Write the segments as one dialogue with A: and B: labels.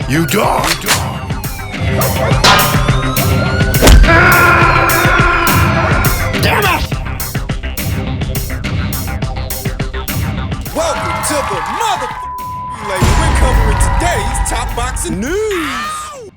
A: You dog. Damn it!
B: Welcome to the motherfucking We're covering today's top boxing news.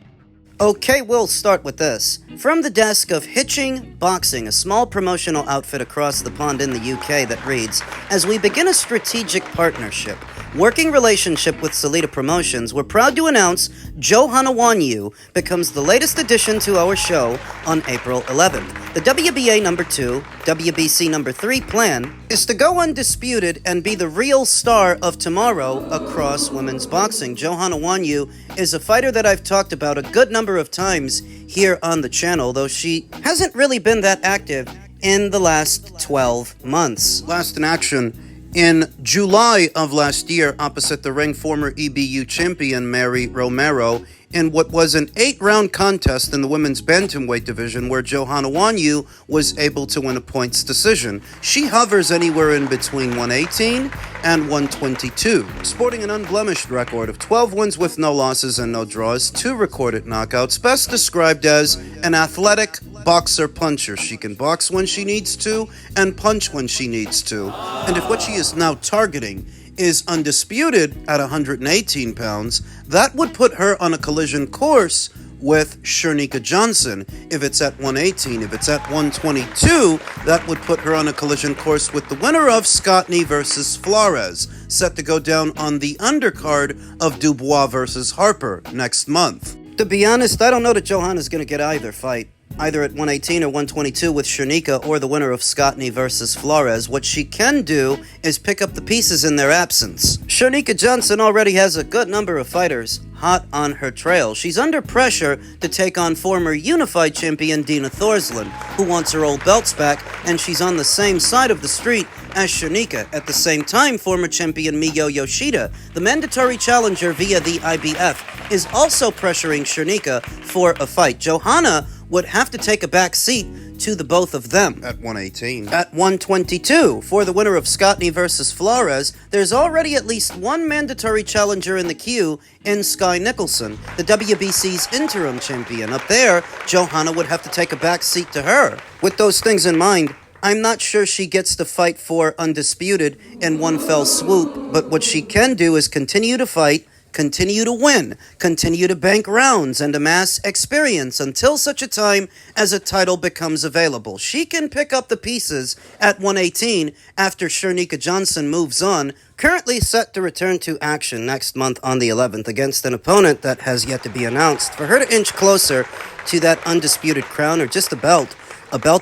C: Okay, we'll start with this. From the desk of Hitching Boxing, a small promotional outfit across the pond in the UK that reads, as we begin a strategic partnership, working relationship with Salida Promotions, we're proud to announce Johanna Wanu becomes the latest addition to our show on April 11th. The WBA number 2, WBC number 3 plan is to go undisputed and be the real star of tomorrow across women's boxing. Johanna Wanu is a fighter that I've talked about a good number of times here on the channel, though she hasn't really been that active in the last 12 months. Last in action in July of last year, opposite the ring, former EBU champion Mary Romero, in what was an 8-round contest in the women's bantamweight division where Johanna Wanu was able to win a points decision. She hovers anywhere in between 118 and 122, sporting an unblemished record of 12 wins with no losses and no draws, 2 recorded knockouts, best described as an athletic boxer-puncher. She can box when she needs to and punch when she needs to. And if what she is now targeting is undisputed at 118 pounds, that would put her on a collision course with Shernika Johnson. If it's at 118, if it's at 122, that would put her on a collision course with the winner of Scottney versus Flores, set to go down on the undercard of Dubois versus Harper next month. To be honest, I don't know that Johanna's going to get either fight, either at 118 or 122 with Shernika or the winner of Scottney versus Flores. What she can do is pick up the pieces in their absence. Shernika Johnson already has a good number of fighters hot on her trail. She's under pressure to take on former unified champion Dina Thorslund, who wants her old belts back, and she's on the same side of the street as Shernika. At the same time, former champion Miyo Yoshida, the mandatory challenger via the IBF, is also pressuring Shernika for a fight. Johanna would have to take a back seat to the both of them. At 118. At 122, for the winner of Scottney versus Flores, there's already at least one mandatory challenger in the queue in Sky Nicholson, the WBC's interim champion. Up there, Johanna would have to take a back seat to her. With those things in mind, I'm not sure she gets to fight for undisputed in one fell swoop, but what she can do is continue to fight, continue to win, continue to bank rounds, and amass experience until such a time as a title becomes available. She can pick up the pieces at 118 after Shernika Johnson moves on, currently set to return to action next month on the 11th against an opponent that has yet to be announced. For her to inch closer to that undisputed crown or just a belt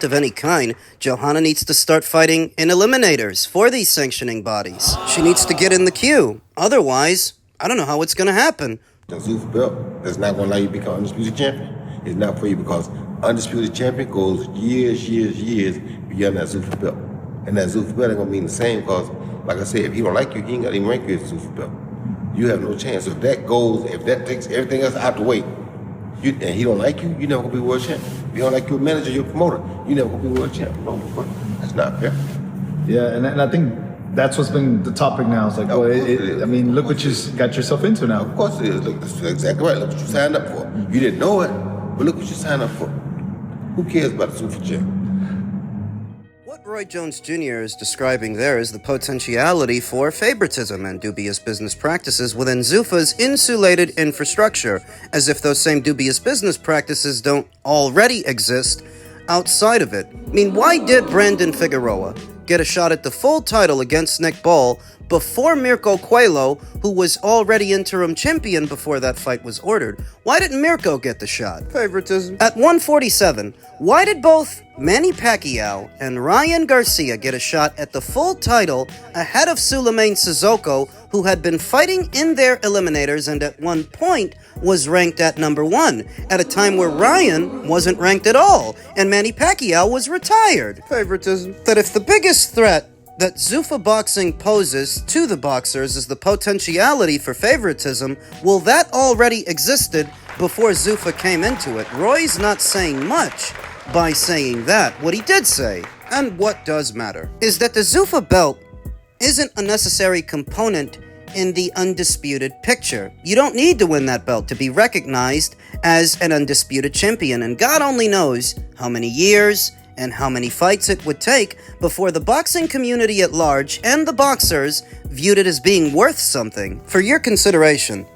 C: of any kind, Johanna needs to start fighting in eliminators for these sanctioning bodies. She needs to get in the queue. Otherwise, I don't know how it's going to happen.
D: The Zuffa belt that's not going to allow you to become undisputed champion. It's not for you because undisputed champion goes years beyond that Zuffa belt. And that Zuffa belt ain't going to mean the same because, like I said, if he don't like you, he ain't got to even rank you as a Zuffa belt. You have no chance. So if that takes everything else out the way, and he don't like you, you're never going to be world champion. If you don't like your manager, your promoter, you're never going to be world champion. No, that's not fair.
E: Yeah, and I think that's what's been the topic now. It's like, I mean, look what you got yourself into now.
D: Of course it is. Look, that's exactly right. Look what you signed up for. You didn't know it, but look what you signed up for. Who cares about the Zuffa champ?
C: What Roy Jones Jr. is describing there is the potentiality for favoritism and dubious business practices within Zuffa's insulated infrastructure, as if those same dubious business practices don't already exist outside of it. I mean, why did Brandon Figueroa get a shot at the full title against Nick Ball before Mirko Coelho, who was already interim champion before that fight was ordered? Why didn't Mirko get the shot? Favoritism. At 147, why did both Manny Pacquiao and Ryan Garcia get a shot at the full title ahead of Souleymane Sissoko, who had been fighting in their eliminators and at one point was ranked at number 1, at a time where Ryan wasn't ranked at all, and Manny Pacquiao was retired? Favoritism. That if the biggest threat that Zuffa boxing poses to the boxers is the potentiality for favoritism, well, that already existed before Zuffa came into it. Roy's not saying much by saying that. What he did say, and what does matter, is that the Zuffa belt isn't a necessary component in the undisputed picture. You don't need to win that belt to be recognized as an undisputed champion, and God only knows how many years and how many fights it would take before the boxing community at large and the boxers viewed it as being worth something. For your consideration,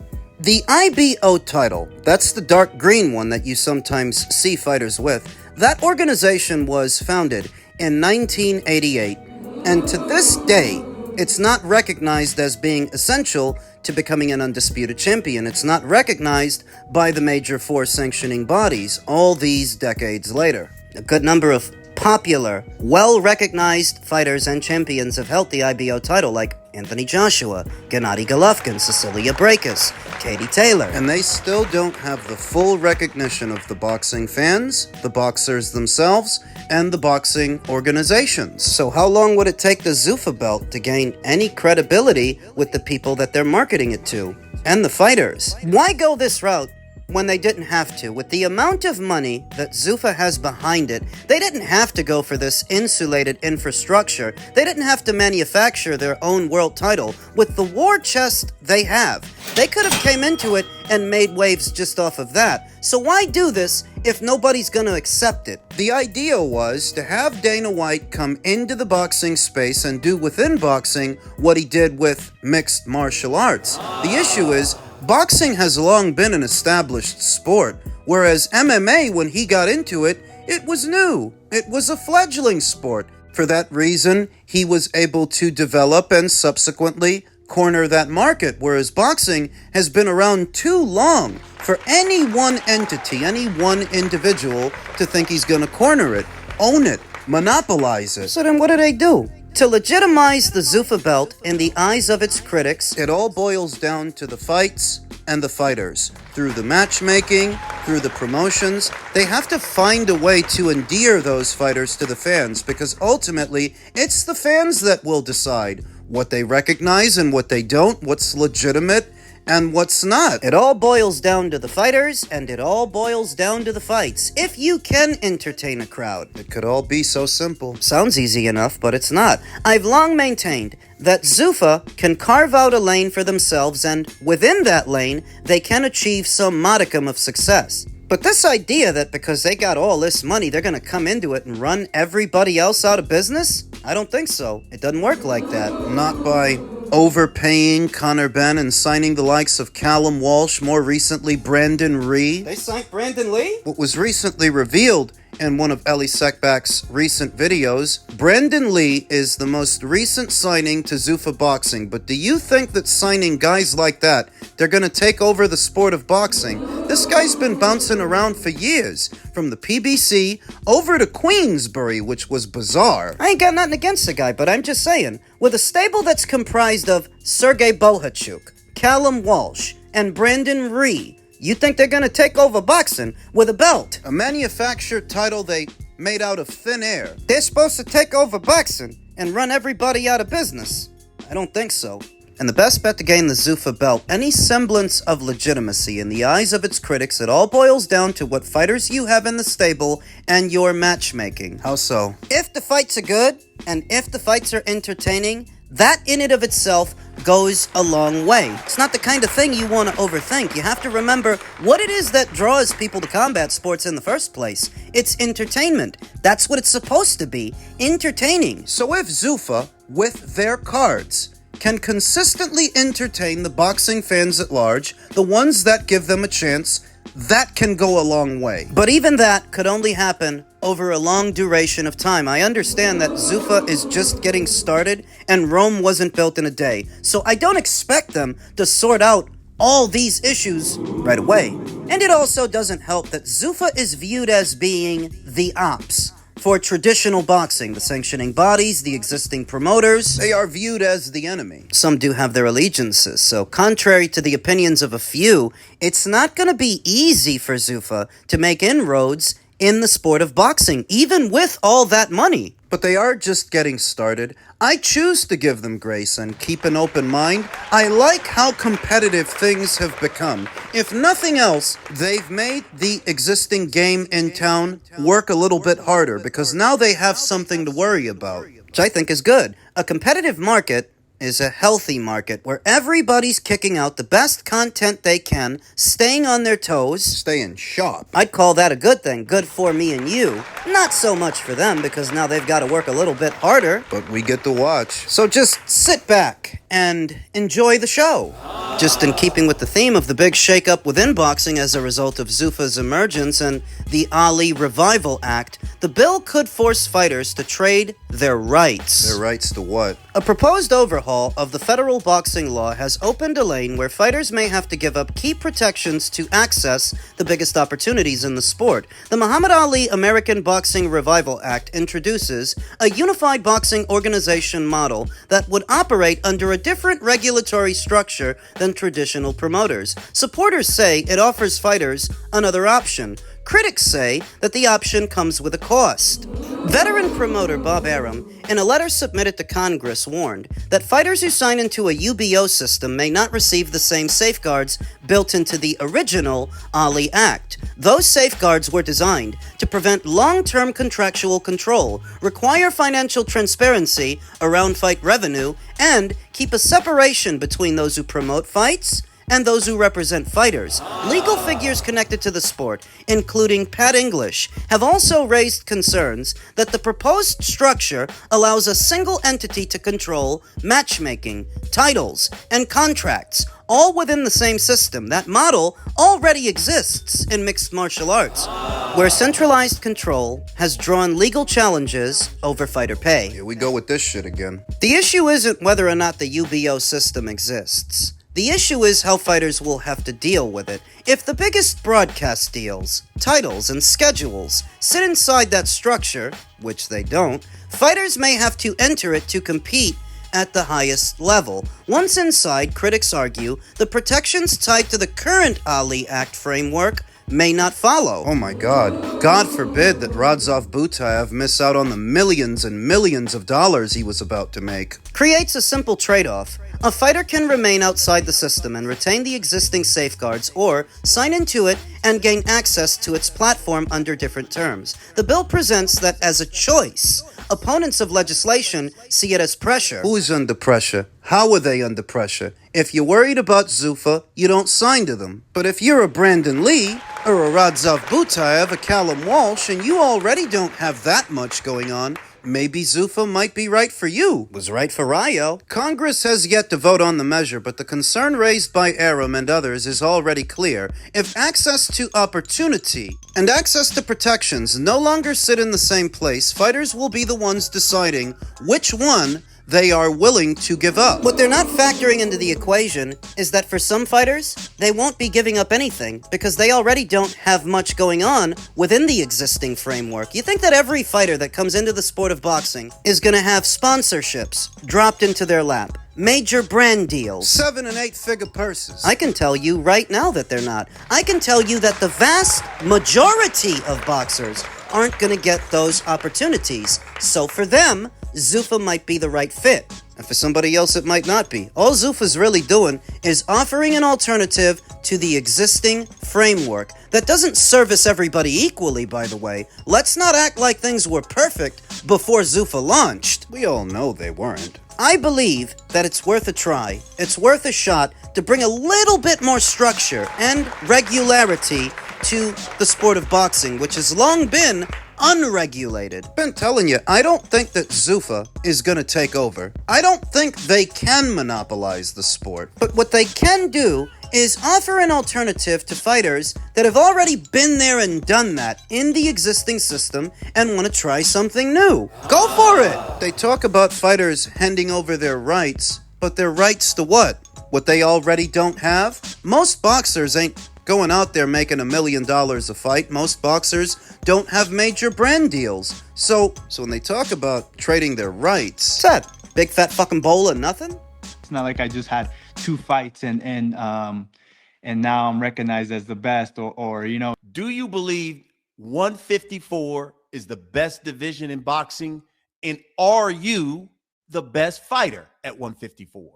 C: the IBO title, that's the dark green one that you sometimes see fighters with, that organization was founded in 1988, and to this day, it's not recognized as being essential to becoming an undisputed champion. It's not recognized by the major four sanctioning bodies all these decades later. A good number of popular, well-recognized fighters and champions have held the IBO title, like Anthony Joshua, Gennady Golovkin, Cecilia Brækhus, Katie Taylor. And they still don't have the full recognition of the boxing fans, the boxers themselves, and the boxing organizations. So how long would it take the Zuffa belt to gain any credibility with the people that they're marketing it to? And the fighters. Why go this route when they didn't have to? With the amount of money that Zuffa has behind it, they didn't have to go for this insulated infrastructure. They didn't have to manufacture their own world title. With the war chest they have, they could have came into it and made waves just off of that. So why do this if nobody's going to accept it? The idea was to have Dana White come into the boxing space and do within boxing what he did with mixed martial arts. The issue is, boxing has long been an established sport, whereas MMA, when he got into it, it was new. It was a fledgling sport. For that reason, he was able to develop and subsequently corner that market, whereas boxing has been around too long for any one entity, any one individual to think he's going to corner it, own it, monopolize it. So then what do they do? To legitimize the Zuffa belt in the eyes of its critics, it all boils down to the fights and the fighters. Through the matchmaking, through the promotions, they have to find a way to endear those fighters to the fans, because ultimately, it's the fans that will decide what they recognize and what they don't, what's legitimate and what's not. It all boils down to the fighters, and it all boils down to the fights. If you can entertain a crowd, it could all be so simple. Sounds easy enough, but it's not. I've long maintained that Zuffa can carve out a lane for themselves, and within that lane, they can achieve some modicum of success. But this idea that because they got all this money, they're going to come into it and run everybody else out of business? I don't think so. It doesn't work like that. Not by overpaying Conor Benn and signing the likes of Callum Walsh, more recently Brandon Lee. They signed Brandon Lee? What was recently revealed in one of Ellie Seckbach's recent videos, Brandon Lee is the most recent signing to Zuffa Boxing. But do you think that signing guys like that, they're going to take over the sport of boxing? This guy's been bouncing around for years, from the PBC over to Queensbury, which was bizarre. I ain't got nothing against the guy, but I'm just saying, with a stable that's comprised of Sergey Bohachuk, Callum Walsh, and Brandon Lee, you think they're gonna take over boxing with a belt? A manufactured title they made out of thin air. They're supposed to take over boxing and run everybody out of business? I don't think so. And the best bet to gain the Zuffa belt, any semblance of legitimacy in the eyes of its critics, it all boils down to what fighters you have in the stable and your matchmaking. How so? If the fights are good, and if the fights are entertaining, that in and of itself goes a long way. It's not the kind of thing you want to overthink. You have to remember what it is that draws people to combat sports in the first place. It's entertainment. That's what it's supposed to be. Entertaining. So if Zuffa, with their cards, can consistently entertain the boxing fans at large, the ones that give them a chance, that can go a long way. But even that could only happen over a long duration of time. I understand that Zuffa is just getting started and Rome wasn't built in a day. So I don't expect them to sort out all these issues right away. And it also doesn't help that Zuffa is viewed as being the ops for traditional boxing. The sanctioning bodies, the existing promoters, they are viewed as the enemy. Some do have their allegiances, so contrary to the opinions of a few, it's not going to be easy for Zuffa to make inroads in the sport of boxing, even with all that money. But they are just getting started. I choose to give them grace and keep an open mind. I like how competitive things have become. If nothing else, they've made the existing game in town work a little bit harder, because now they have something to worry about, which I think is good. A competitive market is a healthy market where everybody's kicking out the best content they can, staying on their toes.
A: Staying sharp.
C: I'd call that a good thing, good for me and you. Not so much for them because now they've got to work a little bit harder.
A: But we get to watch.
C: So just sit back and enjoy the show. Just in keeping with the theme of the big shakeup within boxing as a result of Zuffa's emergence and the Ali Revival Act, the bill could force fighters to trade their rights.
A: Their rights to what?
C: A proposed overhaul of the federal boxing law has opened a lane where fighters may have to give up key protections to access the biggest opportunities in the sport. The Muhammad Ali American Boxing Revival Act introduces a unified boxing organization model that would operate under a different regulatory structure than traditional promoters. Supporters say it offers fighters another option. Critics say that the option comes with a cost. Veteran promoter Bob Arum, in a letter submitted to Congress, warned that fighters who sign into a UBO system may not receive the same safeguards built into the original Ali Act. Those safeguards were designed to prevent long-term contractual control, require financial transparency around fight revenue, and keep a separation between those who promote fights and those who represent fighters. Legal figures connected to the sport, including Pat English, have also raised concerns that the proposed structure allows a single entity to control matchmaking, titles, and contracts, all within the same system. That model already exists in mixed martial arts, where centralized control has drawn legal challenges over fighter pay.
A: Here we go with this shit again.
C: The issue isn't whether or not the UBO system exists. The issue is how fighters will have to deal with it. If the biggest broadcast deals, titles, and schedules sit inside that structure, which they don't, fighters may have to enter it to compete at the highest level. Once inside, critics argue the protections tied to the current Ali Act framework may not follow.
A: Oh my god. God forbid that Radzov Butayev miss out on the millions and millions of dollars he was about to make.
C: Creates a simple trade-off. A fighter can remain outside the system and retain the existing safeguards, or sign into it and gain access to its platform under different terms. The bill presents that as a choice. Opponents of legislation see it as pressure.
A: Who's under pressure? How are they under pressure? If you're worried about Zuffa, you don't sign to them. But if you're a Brandon Lee, or a Radzov Butayev, a Callum Walsh, and you already don't have that much going on, maybe Zuffa might be right for you.
C: Was right for Rayo.
A: Congress has yet to vote on the measure, but the concern raised by Arum and others is already clear. If access to opportunity and access to protections no longer sit in the same place, fighters will be the ones deciding which one they are willing to give up.
C: What they're not factoring into the equation is that for some fighters, they won't be giving up anything because they already don't have much going on within the existing framework. You think that every fighter that comes into the sport of boxing is going to have sponsorships dropped into their lap, major brand deals,
A: 7- and 8-figure purses?
C: I can tell you right now that they're not. I can tell you that the vast majority of boxers aren't going to get those opportunities. So for them, Zuffa might be the right fit. And for somebody else, it might not be. All Zuffa's really doing is offering an alternative to the existing framework that doesn't service everybody equally, by the way. Let's not act like things were perfect before Zuffa launched.
A: We all know they weren't.
C: I believe that it's worth a try. It's worth a shot to bring a little bit more structure and regularity to the sport of boxing, which has long been unregulated.
A: Been telling you, I don't think that Zuffa is gonna take over. I don't think they can monopolize the sport.
C: But what they can do is offer an alternative to fighters that have already been there and done that in the existing system and want to try something new. Go for it!
A: They talk about fighters handing over their rights, but their rights to what? What they already don't have? Most boxers ain't going out there making $1 million a fight. Most boxers don't have major brand deals. So when they talk about trading their rights...
C: What's that? Big fat fucking bowl of nothing?
F: It's not like I just had 2 fights and now I'm recognized as the best or you know.
G: Do you believe 154 is the best division in boxing? And are you the best fighter at 154?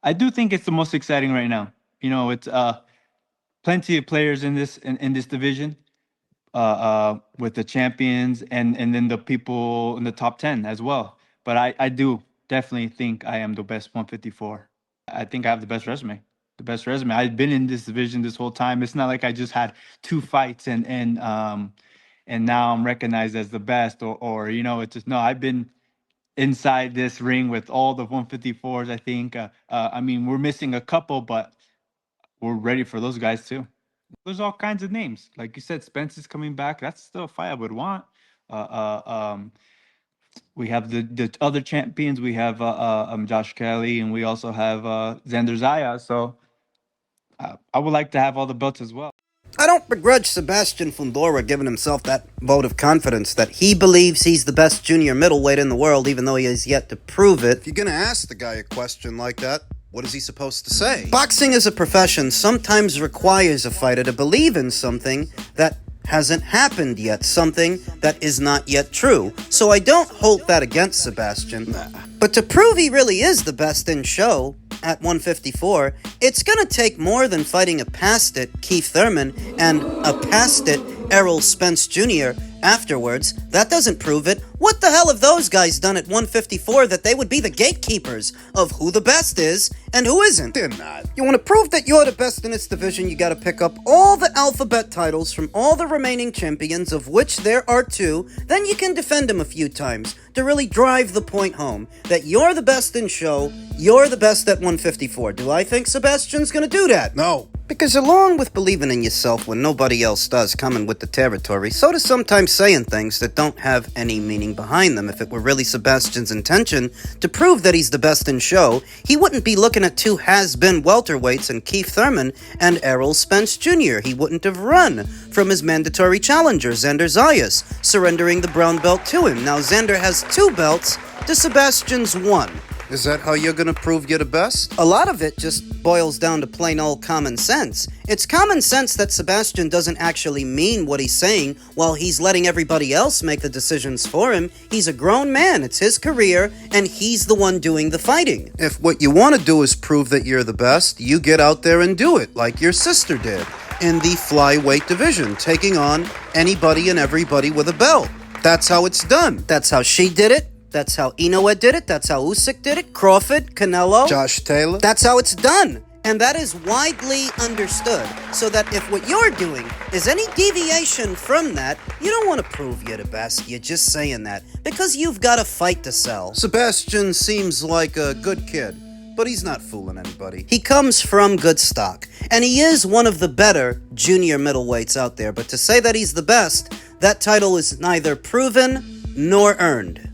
F: I do think it's the most exciting right now. You know, it's plenty of players in this division with the champions and then the people in the top 10 as well. But I do definitely think I am the best 154. I think I have the best resume. The best resume. I've been in this division this whole time. It's not like I just had 2 fights and now I'm recognized as the best, or it's just, no, I've been inside this ring with all the 154s. I think I mean, we're missing a couple, but we're ready for those guys too. There's all kinds of names, like you said. Spence is coming back. That's still a fight I would want. We have the other champions. We have Josh Kelly, and we also have Xander Zaya. So I would like to have all the belts as well.
C: I don't begrudge Sebastian Fundora giving himself that vote of confidence that he believes he's the best junior middleweight in the world, even though he has yet to prove it.
A: If you're gonna ask the guy a question like that, what is he supposed to say?
C: Boxing as a profession sometimes requires a fighter to believe in something that hasn't happened yet, something that is not yet true. So I don't hold that against Sebastian. But to prove he really is the best in show at 154, it's gonna take more than fighting a past-it Keith Thurman and a past-it Errol Spence Jr. afterwards. That doesn't prove it. What the hell have those guys done at 154 that they would be the gatekeepers of who the best is and who isn't?
A: They're not.
C: You want to prove that you're the best in this division, you gotta pick up all the alphabet titles from all the remaining champions, of which there are 2, then you can defend them a few times to really drive the point home that you're the best in show, you're the best at 154. Do I think Sebastian's gonna do that?
A: No.
C: Because along with believing in yourself when nobody else does, coming with the territory, so does sometimes saying things that don't have any meaning behind them. If it were really Sebastian's intention to prove that he's the best in show, he wouldn't be looking at 2 has-been welterweights in Keith Thurman and Errol Spence Jr. He wouldn't have run from his mandatory challenger, Xander Zayas, surrendering the brown belt to him. Now Xander has 2 belts to Sebastian's 1.
A: Is that how you're gonna prove you're the best?
C: A lot of it just boils down to plain old common sense. It's common sense that Sebastian doesn't actually mean what he's saying while he's letting everybody else make the decisions for him. He's a grown man, it's his career, and he's the one doing the fighting.
A: If what you want to do is prove that you're the best, you get out there and do it, like your sister did, in the flyweight division, taking on anybody and everybody with a belt. That's how it's done.
C: That's how she did it. That's how Inoue did it. That's how Usyk did it. Crawford, Canelo.
A: Josh Taylor.
C: That's how it's done. And that is widely understood. So that if what you're doing is any deviation from that, you don't want to prove you're the best. You're just saying that because you've got a fight to sell.
A: Sebastian seems like a good kid, but he's not fooling anybody.
C: He comes from good stock, and he is one of the better junior middleweights out there. But to say that he's the best, that title is neither proven nor earned.